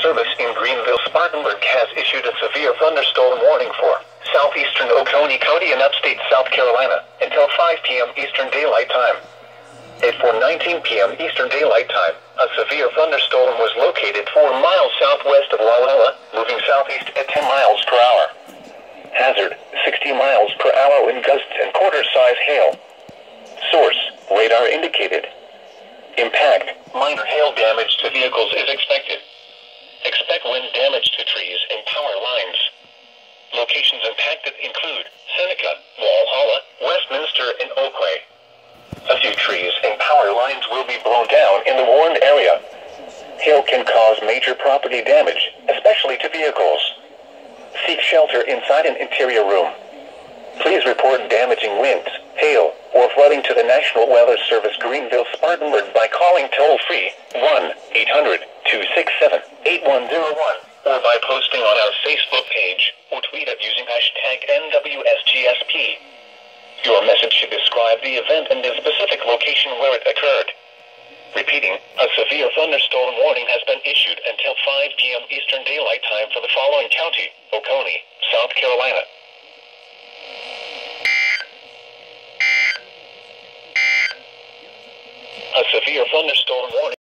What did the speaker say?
Service in Greenville, Spartanburg has issued a severe thunderstorm warning for southeastern Oconee County and upstate South Carolina until 5 p.m. Eastern Daylight Time. At 4:19 p.m. Eastern Daylight Time, a severe thunderstorm was located 4 miles southwest of Walla, moving southeast at 10 miles per hour. Hazard, 60 miles per hour wind gusts and quarter-size hail. Source, radar indicated. Impact, minor hail damage to vehicles is expected. Expect wind damage to trees and power lines. Locations impacted include Seneca, Walhalla, Westminster, and Oakway. A few trees and power lines will be blown down in the warned area. Hail can cause major property damage, especially to vehicles. Seek shelter inside an interior room. Please report damaging winds, hail, or flooding to the National Weather Service Greenville, Spartanburg by calling toll-free 1-800-267-8101 or by posting on our Facebook page or tweet it using #NWSGSP. Your message should describe the event and the specific location where it occurred. Repeating, a severe thunderstorm warning has been issued until 5 p.m. Eastern Daylight Time for the following county: Oconee, South Carolina. A severe thunderstorm warning.